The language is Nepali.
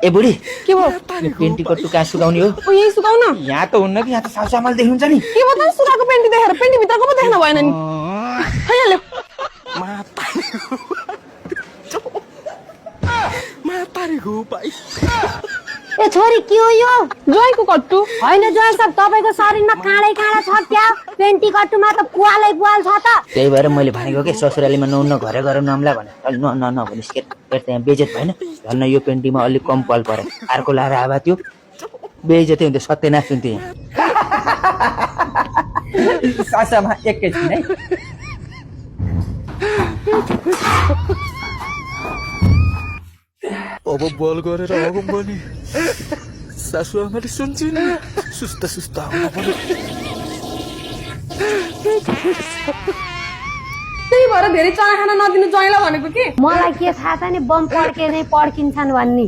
ए बुढी के भयो पेन्टीको टुका सुकाउने हो ओ यही सुकाउ न यहाँ त हुन्न कि यहाँ त सासुआमाले देख्नुहुन्छ नि के भयो त सुकाएको पेन्टी देखेर पेन्टी भित्रको पो देख्न भएन नि हैले ए छोरी के हो यो ज्वाइँको कट्टु होइन ज्वाइँ सब तपाईको शरीरमा काँडै काँडा छ क्या पेन्टी कट्टुमा त पुवालै पुवाल छ त त्यही भएर मैले भनेको के ससुरालीमा नहुन्न घरे गएर नम्ला भने न न न भनिस् के त्यहाँ बेइज्जत भएन झन् यो पेन्टीमा अलिक कम पाल परे अर्को लाएर आवा त्यो बेइज्जतै हुन्थ्यो सत्यनाश हुन्थ्यो सासामा एकैछिन है अब बल गरेर अगम बनी सासुआमाले सुन्छन् सुस्ता सुस्ता आउन पर्यो त्यही भएर धेरै चाना खाना नदिनु ज्वाइँलाई भनेको के मलाई के थाहा छ नि बम पड्के नै पड्किन्छन् भन्ने